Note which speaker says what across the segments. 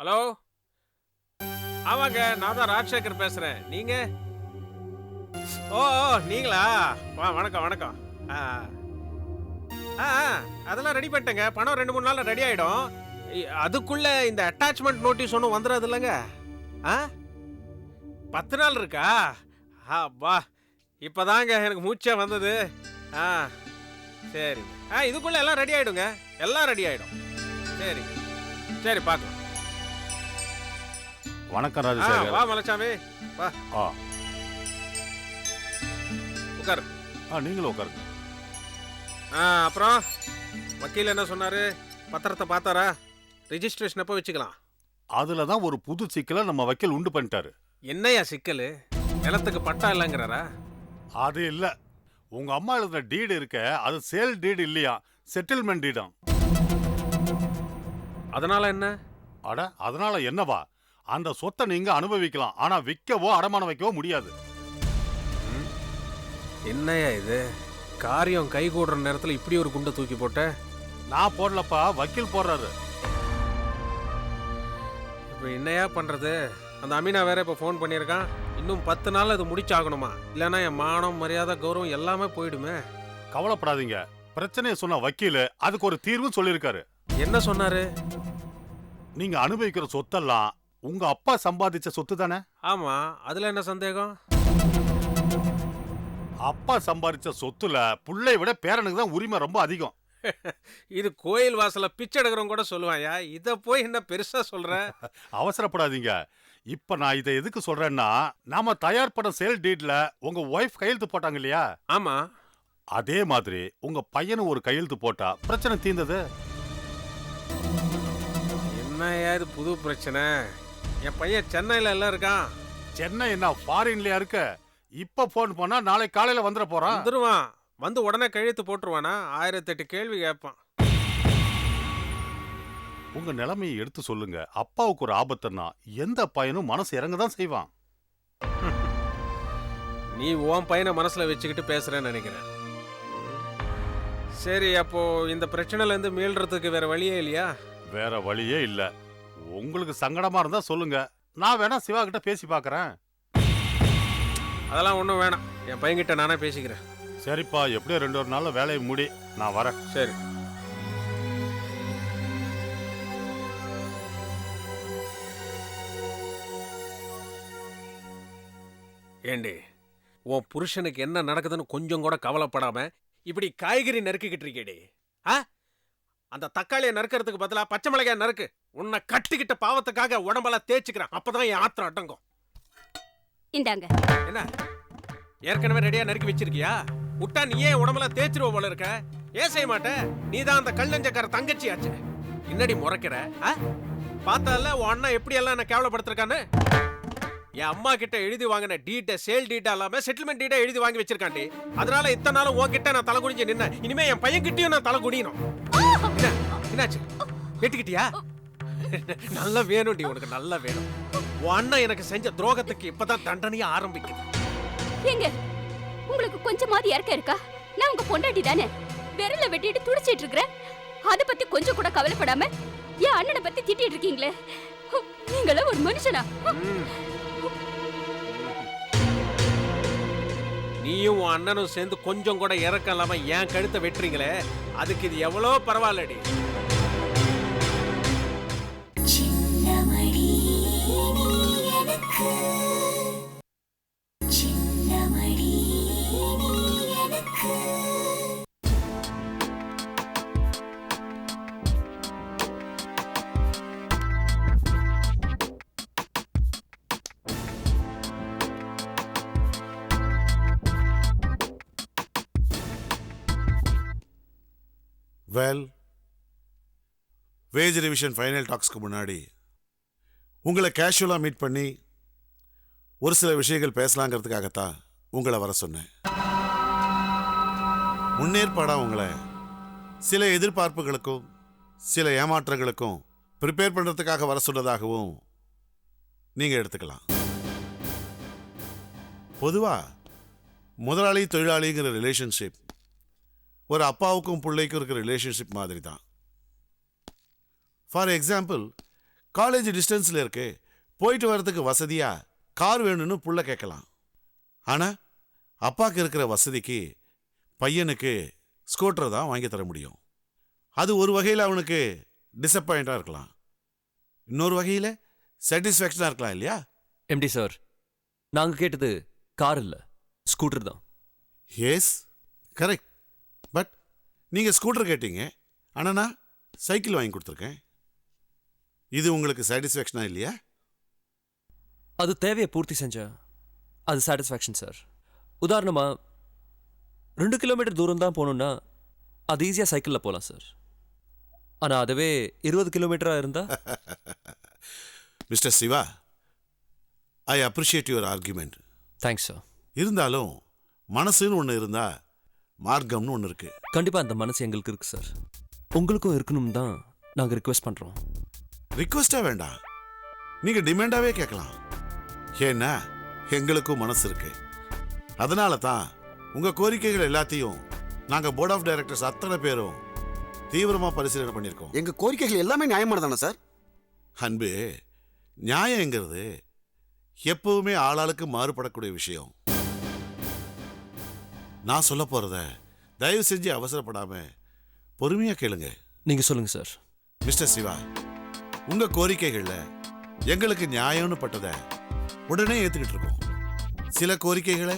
Speaker 1: Hello, ஆமாங்க, நான் தான் ராஜசேகர் பேசுறேன். நீங்க? ஓ ஓ, நீங்களா? வணக்கம் வணக்கம். ஆ ஆ ஆ, அதெல்லாம் ரெடி பண்ணிட்டேங்க. பணம் 2-3 நாள்ல ரெடி ஆயிடும். அதுக்குள்ள இந்த அட்டாச்மெண்ட் நோட்டீஸ் ஒன்றும் வந்துடாது இல்லைங்க? ஆ 10 நாள் இருக்கா? அப்பா, இப்பதாங்க எனக்கு மூச்சே வந்தது. ஆ சரி. இதுக்குள்ள எல்லாம் ரெடி ஆயிடுங்க. எல்லாம் ரெடி ஆயிடும். சரிங்க. சரி, பார்க்கலாம்.
Speaker 2: வணக்கம் ராஜசேகர்.
Speaker 1: வா மலைச்சாமி, வா
Speaker 2: ஆ
Speaker 1: உட்காரு.
Speaker 2: நீங்களும் உட்காருங்க.
Speaker 1: அப்புறம் வக்கீல் என்ன சொன்னாரு? பத்திரத்தை பார்த்தாரா? ரெஜிஸ்ட்ரேஷன் எப்போ வச்சுக்கலாம்?
Speaker 2: அதுல தான் ஒரு புது சிக்கலை நம்ம வக்கீல் உண்டு பண்ணிட்டாரு.
Speaker 1: என்னையா சிக்கல்? நிலத்துக்கு பட்டா இல்லைங்கிறாரா?
Speaker 2: அது இல்ல, உங்க அம்மா எழுதின டீடு இருக்க, அது சேல் டீடு இல்லையா, செட்டில்மெண்ட் டீடாம்.
Speaker 1: அதனால என்ன?
Speaker 2: அட, அதனால என்னவா? அந்த சொத்தை நீங்க அனுபவிக்கலாம், ஆனா விற்கவோ அடமானம் வைக்கவோ முடியாது.
Speaker 1: என்னையா இது? காரியம் கை கூடுற நேரத்தில் இப்படி ஒரு குண்டை தூக்கி போட்ட?
Speaker 2: நான் போடலப்பா, வக்கீல் போடுறாரு.
Speaker 1: இப்போ என்னையா பண்றது? அந்த அமீனா வேற இப்போ ஃபோன் பண்ணியிருக்கான். இன்னும் 10 நாள் அது முடிச்சாகணுமா? இல்லைன்னா என் மானம், மரியாதை, கௌரவம் எல்லாமே போயிடுமே.
Speaker 2: கவலைப்படாதீங்க, பிரச்சனையை சொன்ன வக்கீல் அதுக்கு ஒரு தீர்வு சொல்லியிருக்காரு.
Speaker 1: என்ன சொன்னாரு?
Speaker 2: நீங்க அனுபவிக்கிற சொத்தெல்லாம் உங்க அப்பா சம்பாதிச்ச சொத்து தானே?
Speaker 1: ஆமா, அதுல என்ன சந்தேகம்?
Speaker 2: அப்பா சம்பாதிச்ச சொத்துல புள்ளை விட பேரனுக்கு தான் உரிமை ரொம்ப அதிகம்.
Speaker 1: இது கோயில் வாசல பிச்சை எடுக்கிறவங்க கூட சொல்லுவாயா, இத போய் என்ன பெருசா சொல்ற?
Speaker 2: அவசரப்படாதீங்க. இப்ப நான் இதை எதுக்கு சொல்றேன்னா, நாம தயார் பண்ண சேல் டீட்ல உங்க ஒய்ஃப் கையெழுத்து போட்டாங்க இல்லையா?
Speaker 1: ஆமா.
Speaker 2: அதே மாதிரி உங்க பையனும் ஒரு கையெழுத்து போட்டா பிரச்சனை தீர்ந்தது.
Speaker 1: என்னையா இது புது பிரச்சனை? என் பையன் சென்னையில எல்லாம் இருக்கான்.
Speaker 2: சென்னை என்ன ஃபாரின்லயா இருக்க? இப்ப போன் பண்ணா நாளை காலையில வந்துட போறான்.
Speaker 1: வந்துருவான். வந்து உடனே கையெழுத்து போட்டுருவானா? 1008 கேள்வி கேட்பான்.
Speaker 2: உங்க நிலைமையை எடுத்து சொல்லுங்க. அப்பாவுக்கு ஒரு ஆபத்துன்னா எந்த பையனும் மனசு இறங்க தான் செய்வான்.
Speaker 1: நீ உன் பையனை மனசுல வச்சுக்கிட்டு பேசுறேன்னு நினைக்கிறேன். சரி, அப்போ இந்த பிரச்சனைல இருந்து மீள்றதுக்கு வேற வழியே இல்லையா?
Speaker 2: வேற வழியே இல்ல. உங்களுக்கு சங்கடமா இருந்தா சொல்லுங்க, நான் வேணா சிவா கிட்ட பேசி பாக்குறேன்.
Speaker 1: அதெல்லாம் ஒன்றும் வேணாம், என் பையன்கிட்ட நானே பேசிக்கிறேன்.
Speaker 2: சரிப்பா, எப்படியோ 2 நாள்ல வேலையை முடி, நான் வரேன்.
Speaker 1: சரி. ஏண்டி, உன் புருஷனுக்கு என்ன நடக்குதுன்னு கொஞ்சம் கூட கவலைப்படாம இப்படி காய்கறி நறுக்கிக்கிட்டு இருக்கேடி? அந்த தக்காளியை நறுக்கிறதுக்கு பதிலா பச்சை மிளகாய் நறுக்கு. உன்னை கட்டிக்கிட்ட பாவத்துக்காக உடம்பெல்லாம் தேய்ச்சிக்கிறேன். அப்பதான் என் ஆத்திரம் அடங்கும்.
Speaker 3: இந்தாங்க.
Speaker 1: என்ன, ஏற்கனவே ரெடியா நறுக்கி வச்சிருக்கியா? விட்டா நீ ஏன் உடம்பெல்லாம் தேய்ச்சிருவ போல இருக்க? ஏன் செய்ய மாட்ட? நீ தான் அந்த கல்லஞ்சக்கார தங்கச்சி ஆச்சு. என்னடி முறைக்கிற? பார்த்தால உன் அண்ணா எப்படி எல்லாம் என்ன கேவலப்படுத்திருக்கான்னு. என் அம்மா கிட்ட எழுதி வாங்கின டீட்டை, சேல் டீட்டா இல்லாம செட்டில்மெண்ட் டீட்டா எழுதி வாங்கி வச்சிருக்காண்டி. அதனால இத்தனை நாளும் உன்கிட்ட நான் தலை குடிஞ்சு நின்ன. இனிமே என் பையன் கிட்டயும் நான் தலை குடியணும். என்னாச்சு? வெட்டிக்கிட்டியா? நல்லா வேணும்டி, உனக்கு நல்லா வேணும். உன் அண்ணன் எனக்கு செஞ்ச துரோகத்துக்கு இப்பதான் தண்டனையா ஆரம்பிக்குது.
Speaker 3: ஏங்க, உங்களுக்கு கொஞ்சமாவது இறக்க இருக்கா? நான் உங்க பொண்டாட்டி தானே. விரல வெட்டிட்டு துடிச்சிட்டு இருக்கிறேன். அத பத்தி கொஞ்சம் கூட கவலைப்படாம என் அண்ணனை பத்தி திட்டிட்டு இருக்கீங்களே. நீங்களா ஒரு மனுஷனா?
Speaker 1: நீயும் உன் அண்ணனும் சேர்ந்து கொஞ்சம் கூட இறக்கம் இல்லாம என் கழுத்தை வெட்டுறீங்களே, அதுக்கு இது எவ்வளோ பரவாயில்லடி.
Speaker 4: வெல், வேஜ் ரிவிஷன் ஃபைனல் டாக்ஸ்க்கு முன்னாடி உங்களை கேஷுவலாக மீட் பண்ணி ஒரு சில விஷயங்கள் பேசலாங்கிறதுக்காகத்தான் உங்களை வர சொன்னேன். முன்னேற்பாடாக உங்களை சில எதிர்பார்ப்புகளுக்கும் சில ஏமாற்றங்களுக்கும் ப்ரிப்பேர் பண்ணுறதுக்காக வர சொன்னதாகவும் நீங்கள் எடுத்துக்கலாம். பொதுவாக முதலாளி தொழிலாளிங்கிற ரிலேஷன்ஷிப் ஒரு அப்பாவுக்கும் பிள்ளைக்கும் இருக்கிற ரிலேஷன்ஷிப் மாதிரி தான். ஃபார் எக்ஸாம்பிள், காலேஜ் டிஸ்டன்ஸ்ல இருக்கு, போயிட்டு வர்றதுக்கு வசதியா கார் வேணும்னு புள்ள கேட்கலாம். ஆனா அப்பாக்கு இருக்கிற வசதிக்கு பையனுக்கு ஸ்கூட்டர் தான் வாங்கி தர முடியும். அது ஒரு வகையில் அவனுக்கு டிசப்பாயிண்டா இருக்கலாம், இன்னொரு வகையில் சாட்டிஸ்ஃபேக்ஷனா இருக்கலாம் இல்லையா?
Speaker 5: எம்டி சார், நாங்க கேட்டது கார் இல்ல, ஸ்கூட்டர் தான்.
Speaker 4: Yes, correct. பட் நீங்க ஸ்கூட்டர் கேட்டீங்க, ஆனா நான் சைக்கிள் வாங்கி கொடுத்துருக்கேன். இது உங்களுக்கு சாட்டிஸ்ஃபேக்ஷனா இல்லையா?
Speaker 5: அது தேவையை பூர்த்தி செஞ்சா அது சாட்டிஸ்ஃபேக்ஷன் சார். உதாரணமா 2 கிலோமீட்டர் தூரம் தான் போகணும்னா அது ஈஸியாக சைக்கிளில் போகலாம் சார். ஆனால் அதுவே 20 கிலோமீட்டராக இருந்தா
Speaker 4: mister Siva, I appreciate your argument.
Speaker 5: Thanks sir.
Speaker 4: இருந்தாலும் மனசுன்னு ஒன்று இருந்தா மார்க்கம்னு ஒன்று இருக்கு.
Speaker 5: கண்டிப்பாக அந்த மனசு எங்களுக்கு இருக்கு சார். உங்களுக்கும் இருக்கணும் தான் நாங்கள் ரிக்வெஸ்ட் பண்ணுறோம்.
Speaker 4: ரிக்வெஸ்டா வேண்டாம், நீங்க டிமாண்டாவே கேட்கலாம். ஏன்னா எங்களுக்கும் மனசு இருக்கு. அதனால தான் உங்க கோரிக்கைகள் எல்லாத்தையும் நாங்க போர்ட் ஆஃப் டைரக்டர்ஸ் அத்தனை பேரும் தீவிரமா பரிசீலனை பண்ணியிருக்கோம்.
Speaker 6: எங்க கோரிக்கைகள் எல்லாமே நியாயமானதானே சார்?
Speaker 4: அன்பு, நியாயங்கிறது எப்பவுமே ஆளாளுக்கு மாறுபடக்கூடிய விஷயம். நான் சொல்ல போறத தயவு செஞ்சு அவசரப்படாம பொறுமையா கேளுங்க.
Speaker 5: நீங்கள் சொல்லுங்கள் சார்.
Speaker 4: மிஸ்டர் சிவா, உங்க கோரிக்கைகள்ல எங்களுக்கு நியாயம்னு பட்டதை உடனே ஏத்துக்கிட்டு இருக்கோம். சில கோரிக்கைகளை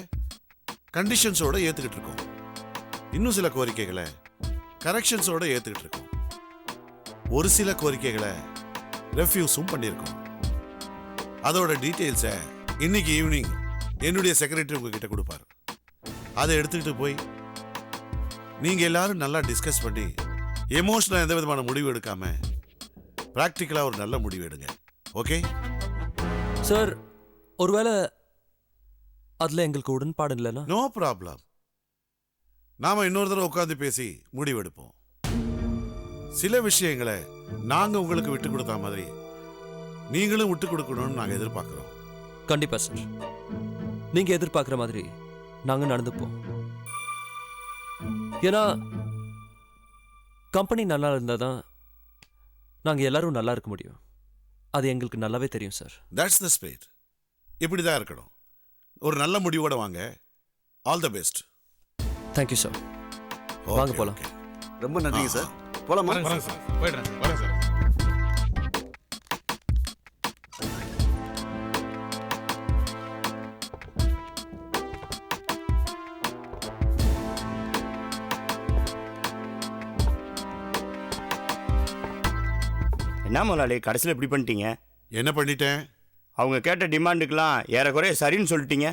Speaker 4: கண்டிஷன்ஸோட ஏத்துக்கிட்டு இருக்கோம். இன்னும் சில கோரிக்கைகளை கரெக்ஷன்ஸோட ஏத்துக்கிட்டு இருக்கோம். ஒரு சில கோரிக்கைகளை ரெஃப்யூஸும் பண்ணியிருக்கோம். அதோட டீட்டெயில்ஸை இன்னைக்கு ஈவினிங் என்னுடைய செக்ரட்டரி உங்ககிட்ட கொடுப்பாரு. அதை எடுத்துக்கிட்டு போய் நீங்க எல்லாரும் நல்லா டிஸ்கஸ் பண்ணி எமோஷனலா எந்த விதமான முடிவு எடுக்காம பிராக்டிக்கலா ஒரு நல்ல முடிவு எடுங்க. ஓகே
Speaker 5: சார், ஒருவேளை அதில் எங்களுக்கு உடன்பாடு இல்லைன்னா?
Speaker 4: No problem. நாம இன்னொரு தடவை உட்காந்து பேசி முடிவெடுப்போம். சில விஷயங்களை நாங்க உங்களுக்கு விட்டு கொடுத்த மாதிரி நீங்களும் விட்டு கொடுக்கணும்னு நாங்க எதிர்பார்க்கிறோம்.
Speaker 5: கண்டிப்பாக சார். நீங்கள் எதிர்பார்க்குற மாதிரி நாங்கள் நடந்துப்போம். ஏன்னா கம்பெனி நல்லா இருந்தால் தான் நாங்கள் எல்லாரும் நல்லா இருக்க முடியும். அது எங்களுக்கு நல்லாவே தெரியும் சார்.
Speaker 4: That's the spirit. இப்படி தான் இருக்கணும். ஒரு நல்ல முடிவோட வாங்க. All the best.
Speaker 5: Thank you sir. வாங்க போலாம்.
Speaker 6: ரொம்ப நன்றிங்க சார். போலாமா?
Speaker 1: வரேன் சார், போயிடுறேன், வரேன் சார்.
Speaker 7: என்ன முதலாளி கடைசியில் இப்படி பண்ணிட்டீங்க?
Speaker 4: என்ன பண்ணிட்டேன்?
Speaker 7: அவங்க கேட்ட டிமாண்டுக்கெல்லாம் ஏறக்குறைய சரின்னு சொல்லிட்டீங்க.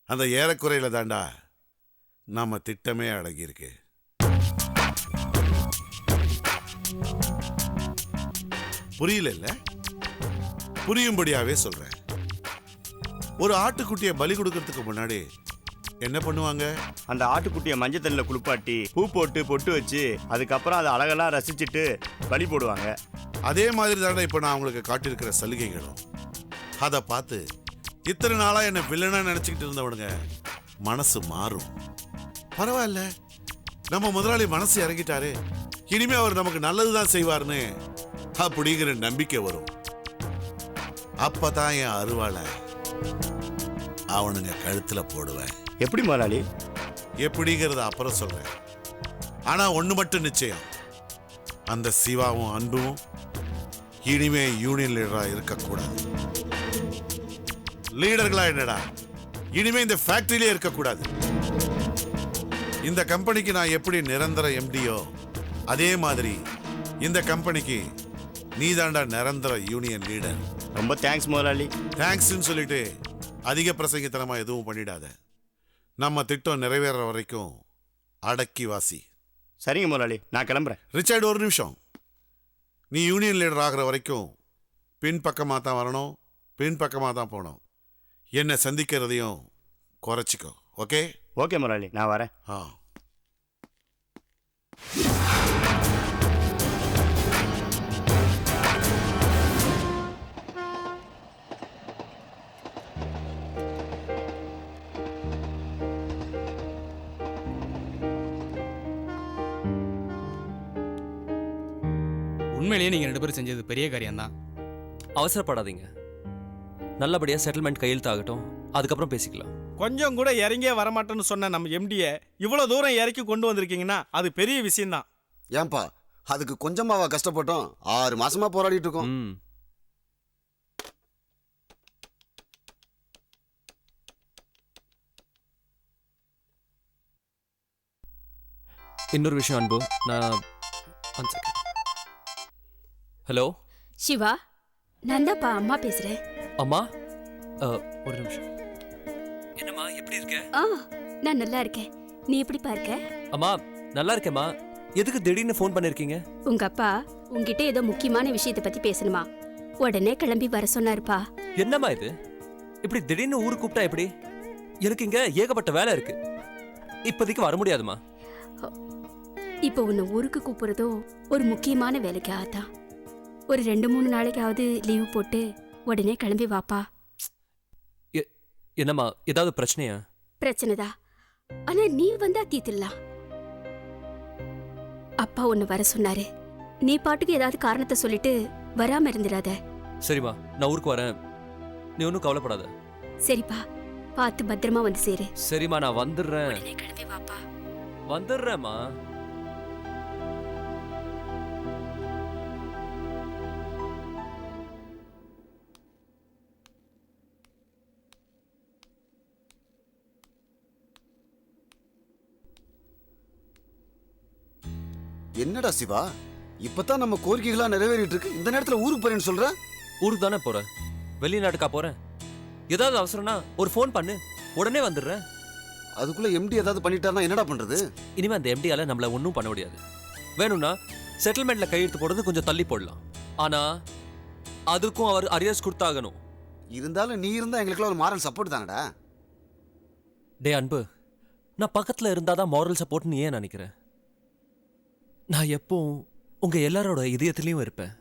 Speaker 4: அந்த ஏறக்குறையில தாண்டா நாம திட்டமே அடங்கியிருக்கு. புரியல இல்ல? புரியும்படியாவே சொல்றேன். ஒரு ஆட்டுக்குட்டியை பலி கொடுக்கறதுக்கு முன்னாடி என்ன பண்ணுவாங்க?
Speaker 7: அந்த ஆட்டுக்குட்டியை மஞ்சள் தண்ணியில் குளிப்பாட்டி பூ போட்டு பொட்டு வச்சு அதுக்கப்புறம் அதை அழகெல்லாம் ரசிச்சுட்டு பலி போடுவாங்க.
Speaker 4: அதே மாதிரி தானே இப்போ நான் உங்களுக்கு காட்டியிருக்கிற சலுகைகளும். அதை பார்த்து இத்தனை நாளா என்ன வில்லனா நினைச்சுக்கிட்டு இருந்தவனுங்க மனசு மாறும். பரவாயில்ல, நம்ம முதலாளி மனசு இறங்கிட்டாரு, இனிமே அவர் நமக்கு நல்லதுதான் செய்வார்னு அப்படிங்கிற நம்பிக்கை வரும். அப்பதான் என் அருவாளை அவனுங்க கழுத்துல போடுவேன்.
Speaker 7: எப்படி முதலாளி?
Speaker 4: எப்படிங்கிறத அப்புறம் சொல்றேன். ஆனா ஒண்ணு மட்டும் நிச்சயம், அந்த சிவாவும் அன்பும் இனிமே யூனியன் லீடரா இருக்கக்கூடாது. லீடர்களா என்னடா, இனிமே இந்த ஃபேக்டரியிலே இருக்கக்கூடாது. இந்த கம்பெனிக்கு நான் எப்படி நிரந்தர எம்டியோ அதே மாதிரி இந்த கம்பெனிக்கு நீதாண்டா நிரந்தர யூனியன் லீடர்.
Speaker 7: ரொம்ப தேங்க்ஸ் முதலாளி.
Speaker 4: தேங்க்ஸ்ன்னு சொல்லிட்டு அதிக பிரசங்கித்தனமா எதுவும் பண்ணிடாத. நம்ம திட்டம் நிறைவேற வரைக்கும் அடக்கி வாசி.
Speaker 7: சரிங்க முதலாளி, நான் கிளம்புறேன்.
Speaker 4: ரிச்சர்ட், ஒரு நிமிஷம். நீ யூனியன் லீடர் ஆகிற வரைக்கும் பின் பக்கமாக தான் வரணும், பின் பக்கமாக தான் போகணும். என்னை சந்திக்கிறதையும் குறைச்சிக்கோ. ஓகே?
Speaker 7: ஓகே முதலாளி, நான் வரேன்.
Speaker 4: ஆ.
Speaker 8: உண்மையிலேயே நீங்க 2 பேரும் செஞ்சது பெரிய காரியம்தான்.
Speaker 5: அவசரப்படாதீங்க. நல்லபடியா செட்டில்மெண்ட் கையெழுத்தாகட்டும், அதுக்கப்புறம் பேசிக்கலாம்.
Speaker 9: கொஞ்சம் கூட இறங்கியே வரமாட்டேன்னு சொன்ன நம்ம எம்டியை இவ்வளோ தூரம் இறக்கி கொண்டு வந்திருக்கீங்கன்னா அது பெரிய விஷயம்தான்.
Speaker 6: ஏன்பா அதுக்கு கொஞ்சமாவா கஷ்டப்பட்டோம்? 6 மாசமா போராடிட்டு இருக்கோம்.
Speaker 5: ம். இன்னொரு விஷயம் அன்பு, நான் ஹலோ
Speaker 3: சிவா, நான் தான்ப்பா அம்மா பேசுறேன்.
Speaker 5: அம்மா, ஒரு நிமிஷம். என்னம்மா, எப்படி இருக்க?
Speaker 3: நான் நல்லா இருக்கேன். நீ எப்படிப்பா இருக்க?
Speaker 5: அம்மா, நல்லா இருக்கேம்மா. எதுக்கு திடீர்னு ஃபோன் பண்ணிருக்கீங்க?
Speaker 3: உங்க அப்பா உங்ககிட்ட ஏதோ முக்கியமான விஷயத்தை பத்தி பேசணுமா, உடனே கிளம்பி வர சொன்னாருப்பா.
Speaker 5: என்னம்மா இது, இப்படி திடீர்னு ஊருக்கு கூப்பிட்டா எப்படி? எனக்கு இங்க ஏகப்பட்ட வேலை இருக்கு, இப்போதைக்கு வர முடியாதுமா.
Speaker 3: இப்போ உன்னை ஊருக்கு கூப்பிடுறதோ ஒரு முக்கியமான வேலைக்காக தான். ஒரு 2-3 நாளைக்காவது லீவு போட்டு உடனே கிளம்பி வாப்பா.
Speaker 5: என்னம்மா, ஏதாவது பிரச்சனையா?
Speaker 3: பிரச்சனைதான், ஆனா நீ வந்தா தீத்துடலாம். அப்பா உன்னை வர சொன்னாரு, நீ பாட்டுக்கு ஏதாவது காரணத்தை சொல்லிட்டு வராம இருந்துடாத.
Speaker 5: சரிம்மா, நான் ஊருக்கு வரேன், நீ ஒன்றும் கவலைப்படாத.
Speaker 3: சரிப்பா, பார்த்து பத்திரமா வந்து சேரு.
Speaker 5: சரிம்மா, நான் வந்துடுறேன்.
Speaker 3: உடனே கிளம்பி வாப்பா.
Speaker 5: வந்துடுறேம்மா.
Speaker 6: என்னடா சிவா, இப்பதான் நம்ம கோரிக்கைகளா நிறைவேறிட்டு இருக்கு, இந்த நேரத்துல ஊருக்கு போறேன்னு சொல்ற?
Speaker 5: ஊருக்கு தானே போறேன், வெளிநாட்டுக்கா போறேன்? ஏதாவது அவசரம்னா ஒரு ஃபோன் பண்ணு, உடனே வந்துடுறேன்.
Speaker 6: அதுக்குள்ள எம்டி ஏதாவது பண்ணிட்டாருன்னா என்னடா பண்றது?
Speaker 5: இனிமே அந்த எம்டியால நம்மள ஒன்றும் பண்ண முடியாது. வேணும்னா செட்டில்மெண்ட்ல கையெழுத்து போடுறது கொஞ்சம் தள்ளி போடலாம், ஆனா அதுக்கும் அவர் அரியர்ஸ் கொடுத்தாகணும்.
Speaker 6: இருந்தாலும் நீ இருந்தா எங்களுக்குலாம் ஒரு மாரல் சப்போர்ட் தானடா.
Speaker 5: டே அன்பு, நான் பக்கத்துல இருந்தாதான் மாரல் சப்போர்ட்னு ஏன் நினைக்கிறேன்? நான் எப்பவும் உங்க எல்லாரோட இதயத்திலையும் இருப்பேன்,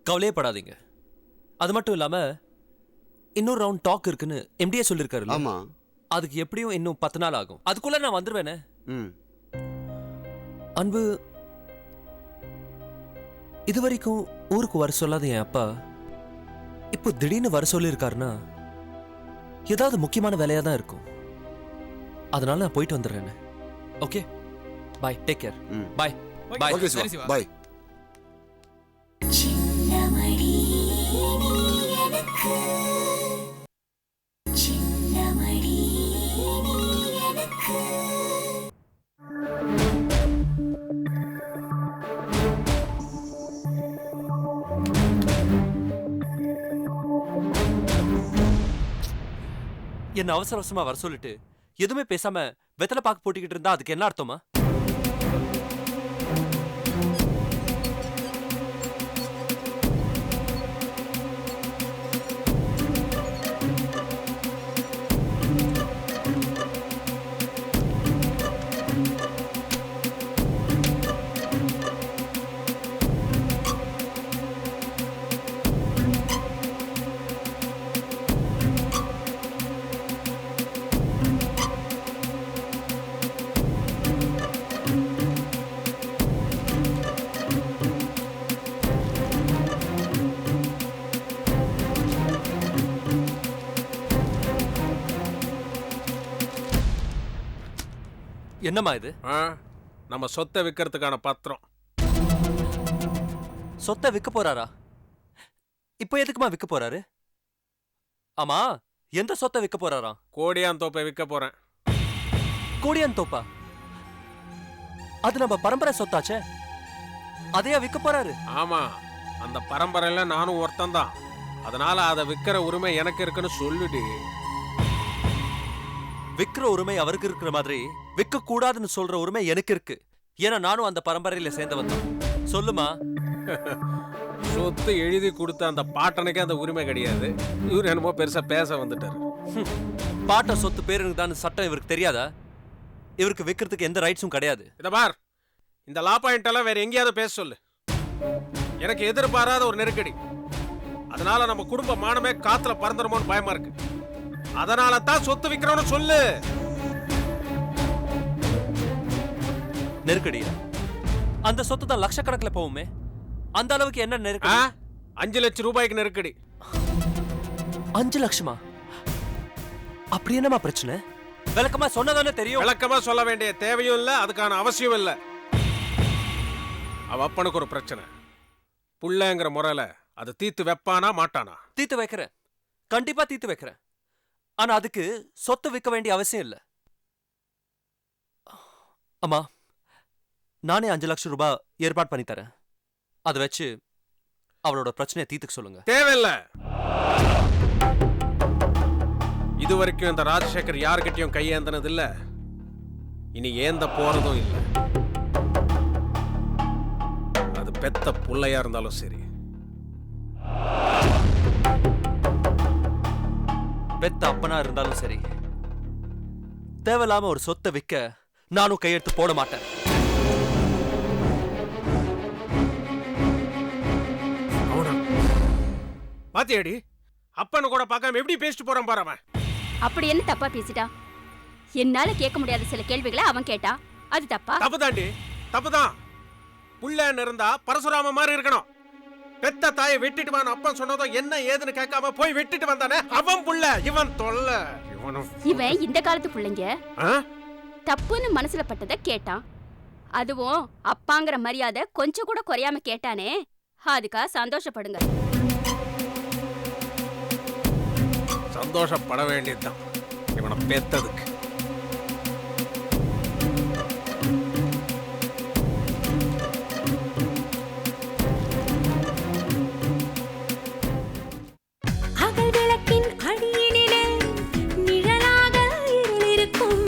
Speaker 5: கவலையே படாதீங்க. அது மட்டும் இல்லாம இன்னொரு ரவுண்ட் டாக் இருக்குன்னு எம்டிஏ சொல்லிருக்காரு.
Speaker 6: ஆமா,
Speaker 5: அதுக்கு எப்படியும் இன்னும் 10 நாள் ஆகும், அதுக்குள்ள நான் வந்துருவேனே. அன்பு, இதுவரைக்கும் ஊருக்கு வர சொல்லாத என் அப்பா இப்போ திடீர்னு வர சொல்லியிருக்காருன்னா ஏதாவது முக்கியமான வேலையா தான் இருக்கும். அதனால நான் போயிட்டு வந்துடுறேன். ஓகே, பாய், டேக் கேர். பாய் பாய்.
Speaker 6: ஓகே
Speaker 8: சரி
Speaker 6: சிவா,
Speaker 8: சிவா.
Speaker 6: பாய்.
Speaker 5: என்ன அவசர அவசரமா வர சொல்லிட்டு எதுவுமே பேசாம வெத்தலை பாக்கு போட்டுக்கிட்டு இருந்தா அதுக்கு என்ன அர்த்தமா? என்னம்மா இது?
Speaker 1: நம்ம சொத்தை விற்கிறதுக்கான பத்திரம்.
Speaker 5: சொத்தை விற்க போறாரா? இப்போ எதுக்குமா விற்க போறாரு? ஆமா, எந்த சொத்தை விற்க போறாரா?
Speaker 1: கோடியாந்தோப்பை விற்க போறேன்.
Speaker 5: கோடியாந்தோப்பா? அது நம்ம பரம்பரை சொத்தாச்சே, அதையா விற்க போறாரு?
Speaker 1: ஆமா, அந்த பரம்பரையில நானும் ஒருத்தன் தான். அதனால அதை விற்கிற உரிமை எனக்கு இருக்குன்னு சொல்லுடி.
Speaker 5: விற்கிற உரிமை அவருக்கு இருக்கிற மாதிரி விற்க கூடாதுன்னு சொல்ற உரிமை எனக்கு இருக்கு. ஏன்னா நானும் அந்த பரம்பரையில சேர்ந்தவன் தான். சொல்லுமா.
Speaker 1: சொத்து எழுதி கொடுத்த அந்த பாட்டனுக்கே அந்த உரிமை கிடையாது. இவர் என்னமோ பெருசா பேச வந்துட்டாரு.
Speaker 5: பாட்ட சொத்து பேருக்கு தான் சட்டம் இவருக்கு தெரியாதா? இவருக்கு விற்கிறதுக்கு எந்த ரைட்ஸும் கிடையாது.
Speaker 1: இத பார், இந்த லா பாயிண்ட் எல்லாம் வேற எங்கேயாவது பேச சொல்லு. எனக்கு எதிர்பாராத ஒரு நெருக்கடி. அதனால நம்ம குடும்ப மானமே காத்துல பறந்துருமோன்னு பயமா இருக்கு. அதனால தான் சொத்து விற்கிறோன்னு சொல்லு.
Speaker 5: நெருக்கடியா? அந்த சொத்து தான் லட்சக்கணக்கில் போகுமே. அந்த அளவுக்கு என்ன
Speaker 1: ஆ?
Speaker 5: நெருக்கடி?
Speaker 1: 5 லட்சம் ரூபாய்க்கு நெருக்கடி.
Speaker 5: 5 லட்சமா? அப்படி என்னமா பிரச்சனை? விளக்கமா சொன்னதானே தெரியும்.
Speaker 1: விளக்கமா சொல்ல வேண்டிய தேவையும் இல்ல, அதுக்கான அவசியம் இல்ல. அவ அப்பனுக்கு ஒரு பிரச்சனை. புள்ளங்கிற முறையில அது தீர்த்து வைப்பானா மாட்டானா?
Speaker 5: தீர்த்து வைக்கிறேன், கண்டிப்பா தீர்த்து வைக்கிறேன். ஆனா அதுக்கு சொத்து விற்க வேண்டிய அவசியம் இல்ல. அம்மா, நானே 5 லட்சம் ரூபாய் ஏற்பாடு பண்ணி தரேன். அதை வச்சு அவளோட பிரச்சனையை தீர்த்துக்க சொல்லுங்க.
Speaker 1: தேவையில்ல. இது வரைக்கும் இந்த ராஜசேகர் யாருக்கிட்டையும் கையேந்தனது இல்ல, இனி ஏந்த போறதும் இல்ல. அது பெத்த புள்ளையா இருந்தாலும் சரி.
Speaker 5: பெத்த அப்பனா இருந்தாலும் சரி, தேவையில்லாம ஒரு சொத்தை விற்க நானும் கையெழுத்து போட மாட்டேன்.
Speaker 1: பாத்தியாடி, அப்பன்னு கூட பார்க்காம எப்படி பேசிட்டு போறான் பாரு அவன்.
Speaker 3: அப்படி என்ன தப்பா பேசிட்டா? என்னால கேட்க முடியாத சில கேள்விகளை அவன் கேட்டா, அது தப்பா?
Speaker 1: தப்புதாண்டி, தப்புதான். புள்ளன்னு இருந்தா பரசுராம மாதிரி இருக்கணும். பெத்த தாயை வெட்டிட்டு வான்னு அப்பன் சொன்னதும் என்ன ஏதுன்னு கேட்காம போய் வெட்டிட்டு வந்தானே அவன் புள்ள. இவன் தொல்ல.
Speaker 3: இவன் இந்த காலத்து பிள்ளைங்க
Speaker 1: ஆ?
Speaker 3: தப்புன்னு மனசுல பட்டதை கேட்டான். அதுவும் அப்பாங்கிற மரியாதை கொஞ்சம் கூட குறையாம கேட்டானே, அதுக்கா சந்தோஷப்படுங்க.
Speaker 1: சந்தோஷப்பட வேண்டியதுதான் இவனை பெத்ததுக்கு.
Speaker 10: அகல் விளக்கின் அடியினிலே நிழலாக இருளிருக்கும்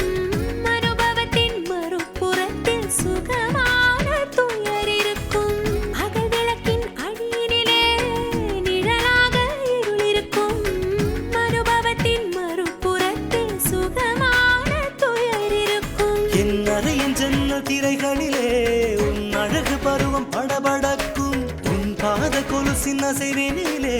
Speaker 10: அனுபவத்தின் மறுபுறத்தில் சுகமான துயர் இருக்கும். அகல் விளக்கின் அடியினிலே நிழலாக இருளிருக்கும் அனுபவத்தின் மறுபுறத்தில் சுகமான துயர் இருக்கும்.
Speaker 11: என் அறையின் ஜன்னல் திரைகளிலே உன் அழகு பருவம் படபடக்கும். உன் பாத கொலுசின் அசைவினிலே